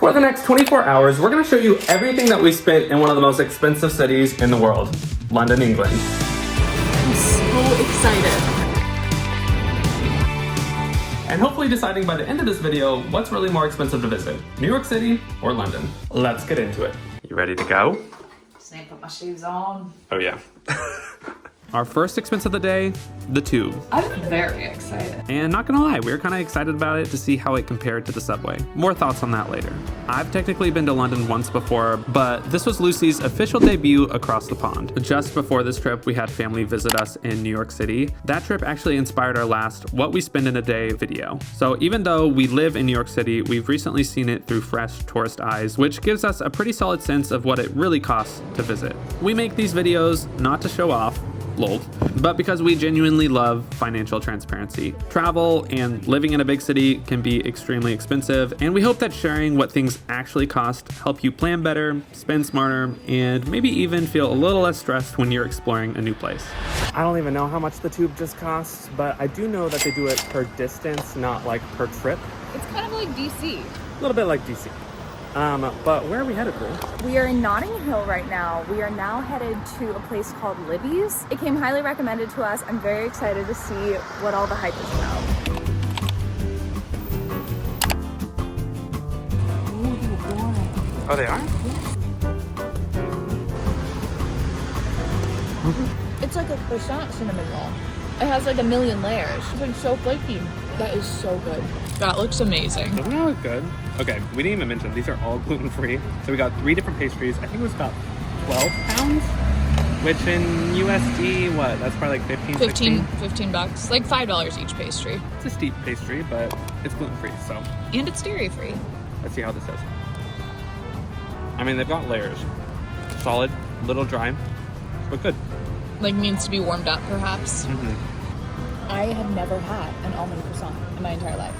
For the next 24 hours, we're going to show you everything that we spent in one of the most expensive cities in the world, London, England. I'm so excited. And hopefully deciding by the end of this video what's really more expensive to visit, New York City or London. Let's get into it. You ready to go? Just need to put my shoes on. Oh yeah. Our first expense of the day, the tube. I'm very excited. And not gonna lie, we were kind of excited about it to see how it compared to the subway. More thoughts on that later. I've technically been to London once before, but this was Lucy's official debut across the pond. Just before this trip, we had family visit us in New York City. That trip actually inspired our last What We Spend in a Day video. So even though we live in New York City, we've recently seen it through fresh tourist eyes, which gives us a pretty solid sense of what it really costs to visit. We make these videos not to show off, but because we genuinely love financial transparency. Travel and living in a big city can be extremely expensive, and we hope that sharing what things actually cost help you plan better, spend smarter, and maybe even feel a little less stressed when you're exploring a new place. I don't even know how much the tube just costs, but I do know that they do it per distance, not like per trip. It's kind of like DC. A little bit like DC. But where are we headed, Lou? We are in Notting Hill right now. We are now headed to a place called Libby's. It came highly recommended to us. I'm very excited to see what all the hype is about. Oh, they are? It's like a croissant cinnamon roll. It has like a million layers. It's like so flaky. That is so good. That looks amazing. Doesn't that look good? Okay, we didn't even mention these are all gluten-free. So we got 3 different pastries. I think it was about 12 pounds, which in USD, what? That's probably like 15 bucks. Like $5 each pastry. It's a steep pastry, but it's gluten-free, so. And it's dairy-free. Let's see how this is. I mean, they've got layers. Solid, little dry, but good. Like needs to be warmed up, perhaps. Mm-hmm. I have never had an almond croissant in my entire life.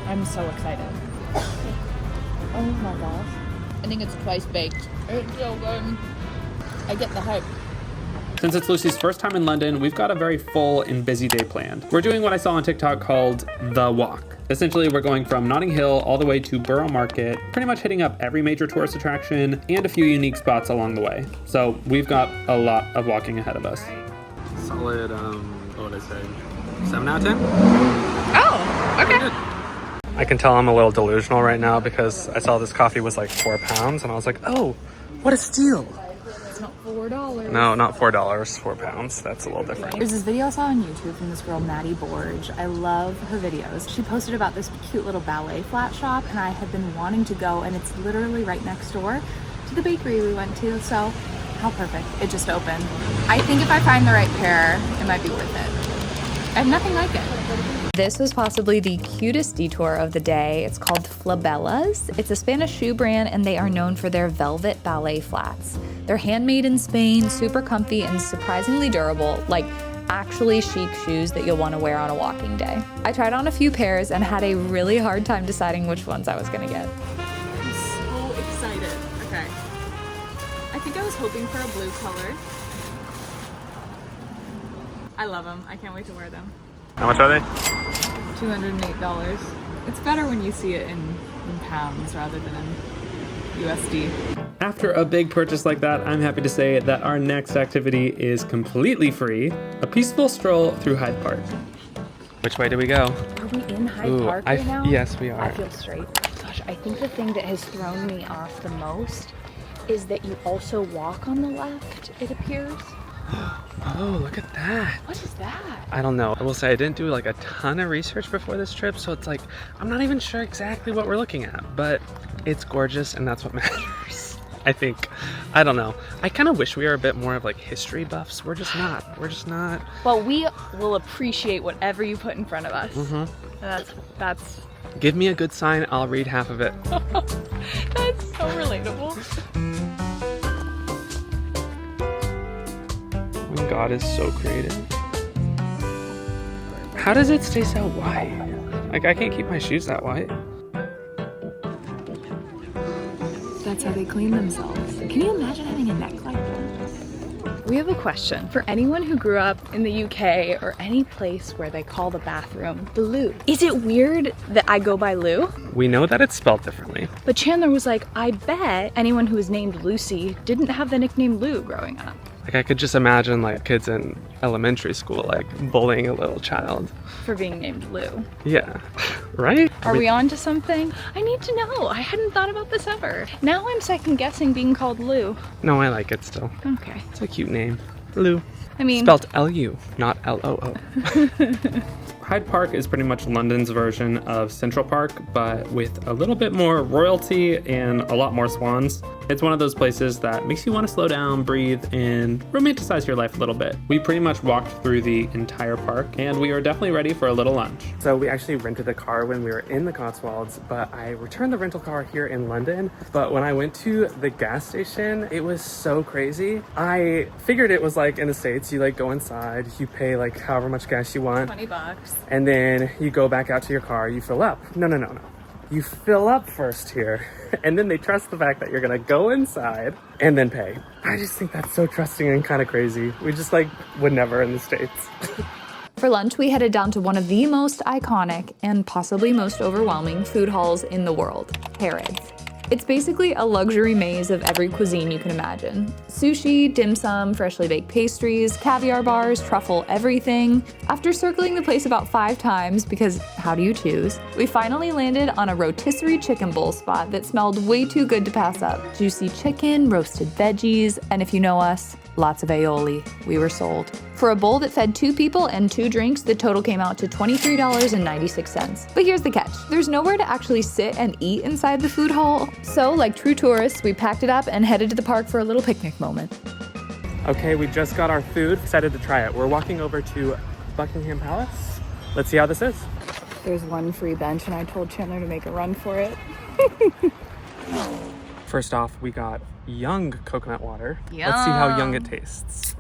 I'm so excited. Oh my gosh. I think it's twice baked. It's so good. I get the hype. Since it's Lucy's first time in London, we've got a very full and busy day planned. We're doing what I saw on TikTok called The Walk. Essentially, we're going from Notting Hill all the way to Borough Market, pretty much hitting up every major tourist attraction and a few unique spots along the way. So we've got a lot of walking ahead of us. Solid, what would I say? 7 out of 10? Oh, okay. I can tell I'm a little delusional right now because I saw this coffee was like £4 and I was like, oh, what a steal. It's not $4. No, not $4, £4. That's a little different. There's this video I saw on YouTube from this girl, Maddie Borge. I love her videos. She posted about this cute little ballet flat shop and I have been wanting to go, and it's literally right next door to the bakery we went to. So how perfect. It just opened. I think if I find the right pair, it might be worth it. I have nothing like it. This was possibly the cutest detour of the day. It's called Flabellas. It's a Spanish shoe brand and they are known for their velvet ballet flats. They're handmade in Spain, super comfy and surprisingly durable, like actually chic shoes that you'll want to wear on a walking day. I tried on a few pairs and had a really hard time deciding which ones I was gonna get. I'm so excited. Okay. I think I was hoping for a blue color. I love them. I can't wait to wear them. How much are they? $208. It's better when you see it in pounds rather than in USD. After a big purchase like that, I'm happy to say that our next activity is completely free, a peaceful stroll through Hyde Park. Which way do we go? Are we in Hyde Park right now? Yes, we are. I feel straight. Gosh, I think the thing that has thrown me off the most is that you also walk on the left, it appears. Oh, look at that. What is that? I don't know. I will say I didn't do like a ton of research before this trip, so it's like, I'm not even sure exactly what we're looking at, but it's gorgeous and that's what matters. I think. I don't know. I kind of wish we were a bit more of like history buffs. We're just not. We're just not. Well, we will appreciate whatever you put in front of us. Mm-hmm. That's... Give me a good sign, I'll read half of it. That's so relatable. God is so creative. How does it stay so white? Like, I can't keep my shoes that white. That's how they clean themselves. Can you imagine having a neck like that? We have a question for anyone who grew up in the UK or any place where they call the bathroom the loo. Is it weird that I go by Lu? We know that it's spelled differently. But Chandler was like, I bet anyone who was named Lucy didn't have the nickname Lu growing up. Like, I could just imagine like kids in elementary school like bullying a little child For being named Lu. Yeah. Right? Are we on to something? I need to know. I hadn't thought about this ever. Now I'm second guessing being called Lu. No, I like it still. Okay. It's a cute name. Lu. I mean, spelled L-U, not L-O-O. Hyde Park is pretty much London's version of Central Park, but with a little bit more royalty and a lot more swans. It's one of those places that makes you want to slow down, breathe, and romanticize your life a little bit. We pretty much walked through the entire park, and we are definitely ready for a little lunch. So we actually rented a car when we were in the Cotswolds, but I returned the rental car here in London. But when I went to the gas station, it was so crazy. I figured it was like in the States, you like go inside, you pay like however much gas you want. $20. And then you go back out to your car, you fill up. No. You fill up first here, and then they trust the fact that you're gonna go inside and then pay. I just think that's so trusting and kind of crazy. We just like would never in the States. For lunch, we headed down to one of the most iconic and possibly most overwhelming food halls in the world, Harrods. It's basically a luxury maze of every cuisine you can imagine. Sushi, dim sum, freshly baked pastries, caviar bars, truffle everything. After circling the place about 5 times, because how do you choose, we finally landed on a rotisserie chicken bowl spot that smelled way too good to pass up. Juicy chicken, roasted veggies, and if you know us, lots of aioli. We were sold. For a bowl that fed 2 people and 2 drinks, the total came out to $23.96. But here's the catch. There's nowhere to actually sit and eat inside the food hall. So, like true tourists, we packed it up and headed to the park for a little picnic moment. Okay, we just got our food. Excited to try it. We're walking over to Buckingham Palace. Let's see how this is. There's one free bench, and I told Chandler to make a run for it. First off, we got young coconut water. Yum. Let's see how young it tastes.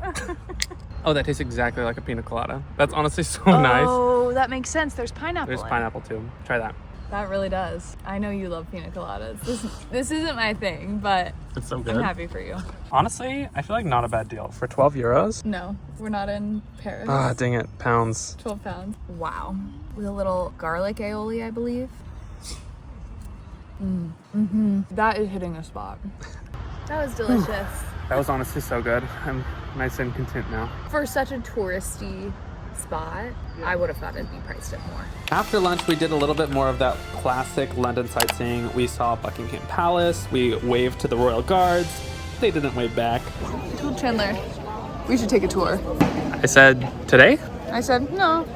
Oh, that tastes exactly like a pina colada. That's honestly so nice. Oh, that makes sense. There's pineapple. There's pineapple too. Try that. That really does. I know you love pina coladas. This isn't my thing, but It's so good. I'm happy for you. Honestly, I feel like not a bad deal. For 12 euros? No, we're not in Paris. Ah, dang it. Pounds. 12 pounds. Wow. With a little garlic aioli, I believe. That is hitting a spot. That was delicious. That was honestly so good. I'm nice and content now. For such a touristy spot, I would have thought it'd be priced at more. After lunch, we did a little bit more of that classic London sightseeing. We saw Buckingham Palace. We waved to the royal guards. They didn't wave back. I told Chandler we should take a tour. I said, today? I said, no.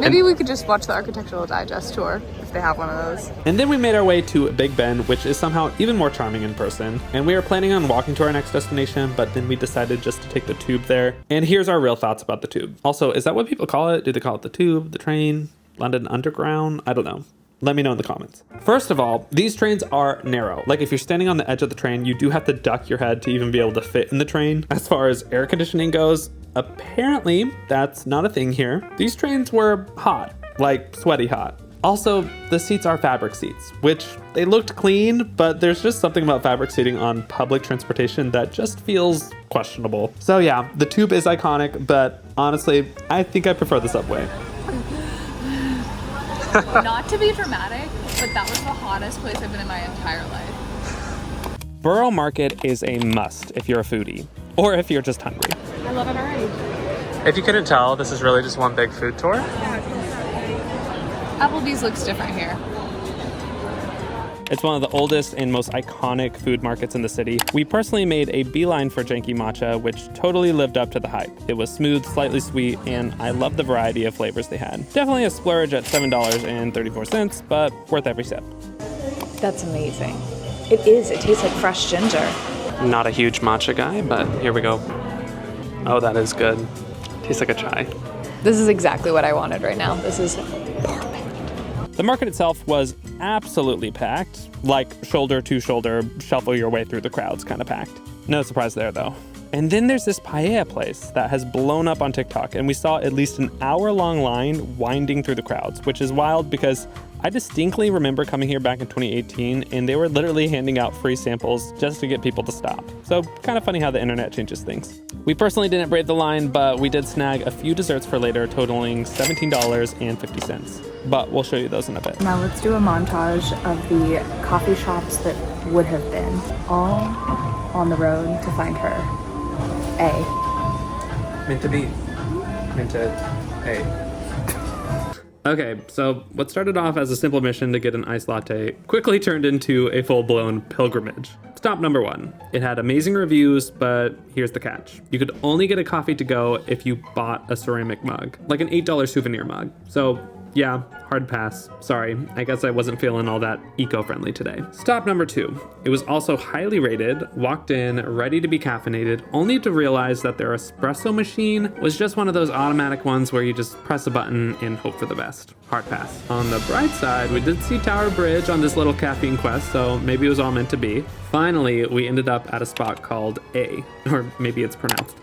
Maybe we could just watch the Architectural Digest tour if they have one of those. And then we made our way to Big Ben, which is somehow even more charming in person. And we were planning on walking to our next destination, but then we decided just to take the tube there. And here's our real thoughts about the tube. Also, is that what people call it? Do they call it the tube, the train, London Underground? I don't know. Let me know in the comments. First of all, these trains are narrow. Like if you're standing on the edge of the train, you do have to duck your head to even be able to fit in the train. As far as air conditioning goes, apparently that's not a thing here. These trains were hot, like sweaty hot. Also, the seats are fabric seats, which they looked clean, but there's just something about fabric seating on public transportation that just feels questionable. So yeah, the tube is iconic, but honestly, I think I prefer the subway. Not to be dramatic, but that was the hottest place I've been in my entire life. Borough Market is a must if you're a foodie, or if you're just hungry. I love it already. If you couldn't tell, this is really just one big food tour. Applebee's looks different here. It's one of the oldest and most iconic food markets in the city. We personally made a beeline for Janky Matcha, which totally lived up to the hype. It was smooth, slightly sweet, and I love the variety of flavors they had. Definitely a splurge at $7.34, but worth every sip. That's amazing. It is. It tastes like fresh ginger. Not a huge matcha guy, but here we go. Oh, that is good. Tastes like a chai. This is exactly what I wanted right now. This is The market itself was absolutely packed, like shoulder to shoulder, shuffle your way through the crowds kind of packed. No surprise there though. And then there's this paella place that has blown up on TikTok, and we saw at least an hour-long line winding through the crowds, which is wild because I distinctly remember coming here back in 2018 and they were literally handing out free samples just to get people to stop. So kind of funny how the internet changes things. We personally didn't brave the line, but we did snag a few desserts for later, totaling $17.50. But we'll show you those in a bit. Now let's do a montage of the coffee shops that would have been, all on the road to find her. A. Meant to be. Meant to A. Okay, so what started off as a simple mission to get an iced latte quickly turned into a full-blown pilgrimage. Stop number 1. It had amazing reviews, but here's the catch. You could only get a coffee to go if you bought a ceramic mug, like an $8 souvenir mug. So yeah, hard pass. Sorry, I guess I wasn't feeling all that eco-friendly today. Stop number 2. It was also highly rated, walked in, ready to be caffeinated, only to realize that their espresso machine was just one of those automatic ones where you just press a button and hope for the best. Hard pass. On the bright side, we did see Tower Bridge on this little caffeine quest, so maybe it was all meant to be. Finally, we ended up at a spot called A, or maybe it's pronounced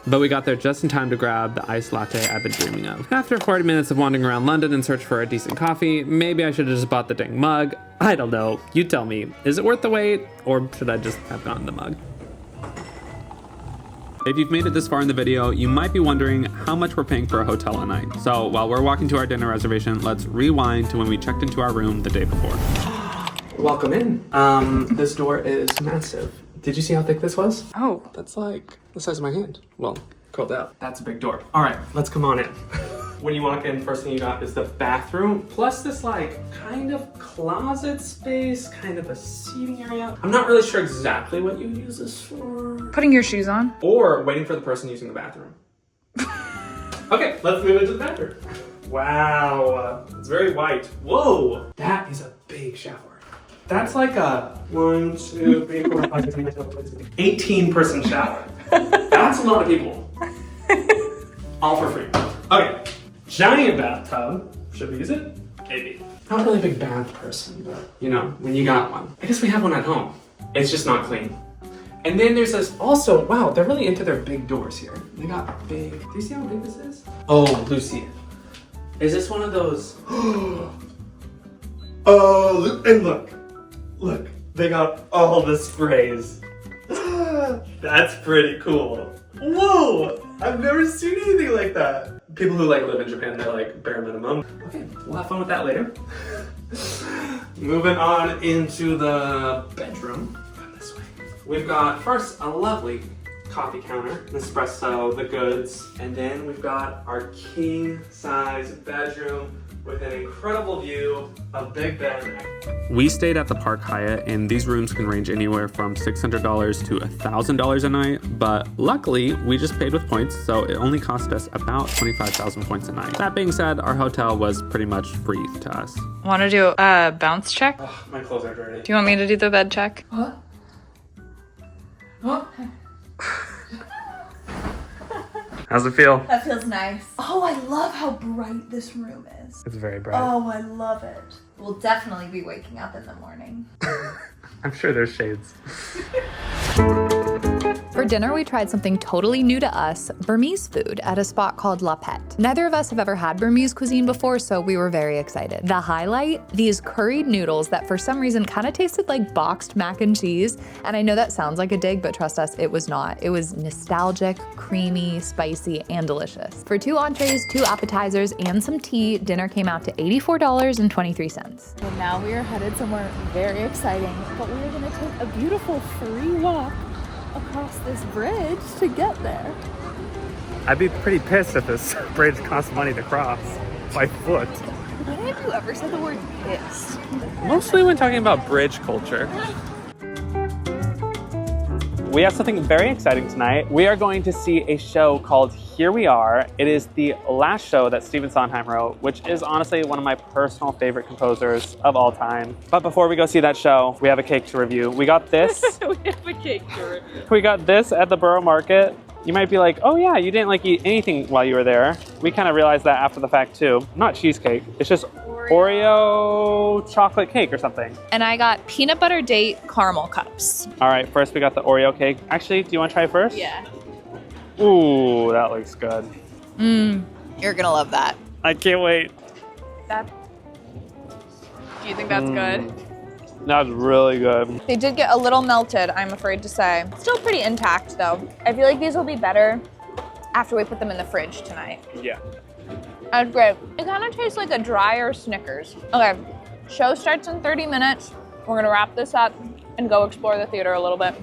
but we got there just in time to grab the iced latte I've been dreaming of. After 40 minutes of wandering around London in search for a decent coffee, maybe I should have just bought the dang mug. I don't know. You tell me. Is it worth the wait, or should I just have gotten the mug? If you've made it this far in the video, you might be wondering how much we're paying for a hotel a night. So while we're walking to our dinner reservation, let's rewind to when we checked into our room the day before. Welcome in. This door is massive. Did you see how thick this was? Oh, that's like the size of my hand. Well, curled out. That's a big door. All right, let's come on in. When you walk in, first thing you got is the bathroom, plus this like kind of closet space, kind of a seating area. I'm not really sure exactly what you use this for. Putting your shoes on. Or waiting for the person using the bathroom. Okay, let's move into the bathroom. Wow, it's very white. Whoa, that is a big shower. That's like a 1, 2, 3, 4, 5, 6, 7, 8, 9, 10, 11, 18-person shower. That's a lot of people. All for free. Okay, giant bathtub. Should we use it? Maybe. Not really a big bath person, but you know, when you got one. I guess we have one at home. It's just not clean. And then there's this also, wow, they're really into their big doors here. They got big, do you see how big this is? Oh, Lucy. Is this one of those? Oh, and look, they got all the sprays. That's pretty cool. Whoa, I've never seen anything like that. People who like live in Japan, they're like bare minimum. Okay, we'll have fun with that later. Moving on into the bedroom. This way. We've got first a lovely coffee counter, an espresso, the goods, and then we've got our king size bedroom with an incredible view of Big Ben. We stayed at the Park Hyatt, and these rooms can range anywhere from $600 to $1,000 a night, but luckily we just paid with points, so it only cost us about 25,000 points a night. That being said, our hotel was pretty much free to us. Want to do a bounce check? Oh, my clothes are dirty. Do you want me to do the bed check? What? What? How's it feel? That feels nice. Oh, I love how bright this room is. It's very bright. Oh, I love it. We'll definitely be waking up in the morning. I'm sure there's shades. For dinner, we tried something totally new to us, Burmese food, at a spot called La Pet. Neither of us have ever had Burmese cuisine before, so we were very excited. The highlight, these curried noodles that for some reason kind of tasted like boxed mac and cheese. And I know that sounds like a dig, but trust us, it was not. It was nostalgic, creamy, spicy, and delicious. For 2 entrees, 2 appetizers, and some tea, dinner came out to $84.23. So now we are headed somewhere very exciting, but we are gonna take a beautiful free walk across this bridge to get there. I'd be pretty pissed if this bridge costs money to cross by foot. When have you ever said the word pissed? Mostly when talking about bridge culture. We have something very exciting tonight. We are going to see a show called Here We Are. It is the last show that Stephen Sondheim wrote, which is honestly one of my personal favorite composers of all time. But before we go see that show, we have a cake to review. We got this. We have a cake to review. We got this at the Borough Market. You might be like, oh yeah, you didn't like eat anything while you were there. We kind of realized that after the fact too. Not cheesecake, it's just Oreo chocolate cake or something. And I got peanut butter date caramel cups. All right, first we got the Oreo cake. Actually, do you want to try first? Yeah. Ooh, that looks good. You're gonna love that. I can't wait. That. Do you think that's good? That's really good. They did get a little melted, I'm afraid to say. Still pretty intact though. I feel like these will be better after we put them in the fridge tonight. Yeah. That's great. It kind of tastes like a drier Snickers. Okay, show starts in 30 minutes. We're gonna wrap this up and go explore the theater a little bit.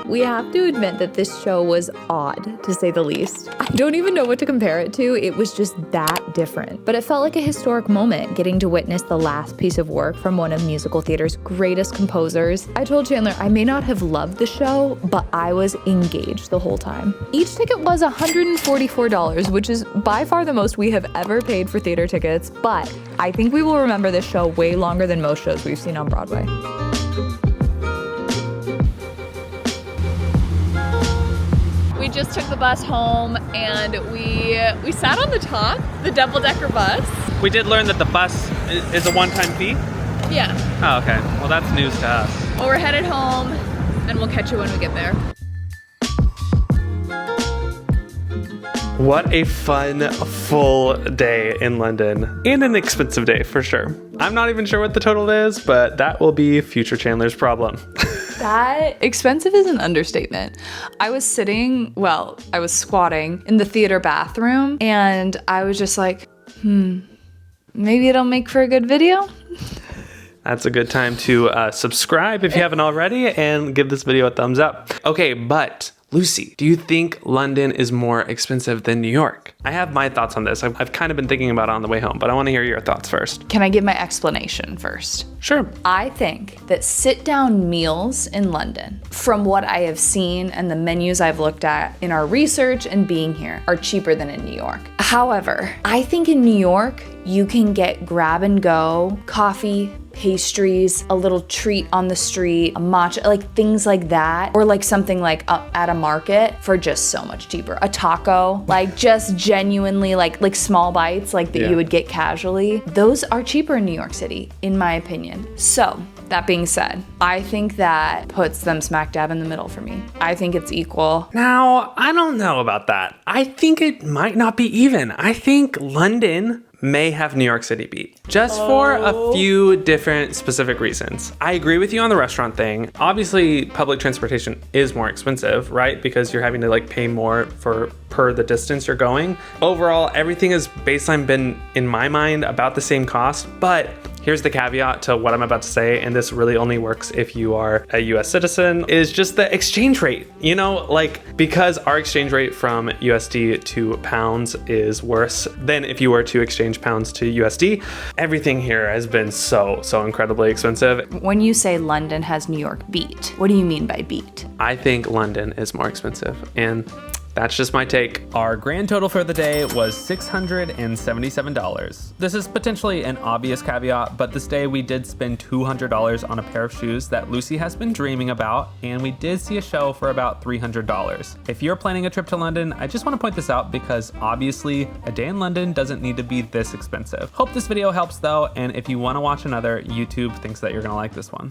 We have to admit that this show was odd, to say the least. I don't even know what to compare it to. It was just that different. But it felt like a historic moment, getting to witness the last piece of work from one of musical theater's greatest composers. I told Chandler I may not have loved the show, but I was engaged the whole time. Each ticket was $144, which is by far the most we have ever paid for theater tickets, but I think we will remember this show way longer than most shows we've seen on Broadway. We just took the bus home and we sat on the top, the double-decker bus. We did learn that the bus is a one-time fee. Yeah. Oh, okay. Well, that's news to us. Well, we're headed home and we'll catch you when we get there. What a fun, full day in London. And an expensive day, for sure. I'm not even sure what the total is, but that will be future Chandler's problem. That expensive is an understatement. I was squatting in the theater bathroom and I was just like, maybe it'll make for a good video. That's a good time to subscribe if you haven't already and give this video a thumbs up. Okay, but Lucy, do you think London is more expensive than New York? I have my thoughts on this. I've kind of been thinking about it on the way home, but I want to hear your thoughts first. Can I give my explanation first? Sure. I think that sit-down meals in London, from what I have seen and the menus I've looked at in our research and being here, are cheaper than in New York. However, I think in New York, you can get grab and go, coffee, pastries, a little treat on the street, a matcha, like things like that, or like something like at a market for just so much cheaper. A taco, like just genuinely like small bites like that you would get casually. Those are cheaper in New York City, in my opinion. So that being said, I think that puts them smack dab in the middle for me. I think it's equal. Now, I don't know about that. I think it might not be even. I think London may have New York City beat, just for a few different specific reasons. I agree with you on the restaurant thing. Obviously, public transportation is more expensive, right? Because you're having to like pay more per the distance you're going. Overall, everything has baseline been, in my mind, about the same cost, but here's the caveat to what I'm about to say, and this really only works if you are a US citizen, is just the exchange rate. You know, like, because our exchange rate from USD to pounds is worse than if you were to exchange pounds to USD, everything here has been so incredibly expensive. When you say London has New York beat, what do you mean by beat? I think London is more expensive, and that's just my take. Our grand total for the day was $677. This is potentially an obvious caveat, but this day we did spend $200 on a pair of shoes that Lucy has been dreaming about, and we did see a show for about $300. If you're planning a trip to London, I just want to point this out because obviously a day in London doesn't need to be this expensive. Hope this video helps though, and if you want to watch another, YouTube thinks that you're gonna like this one.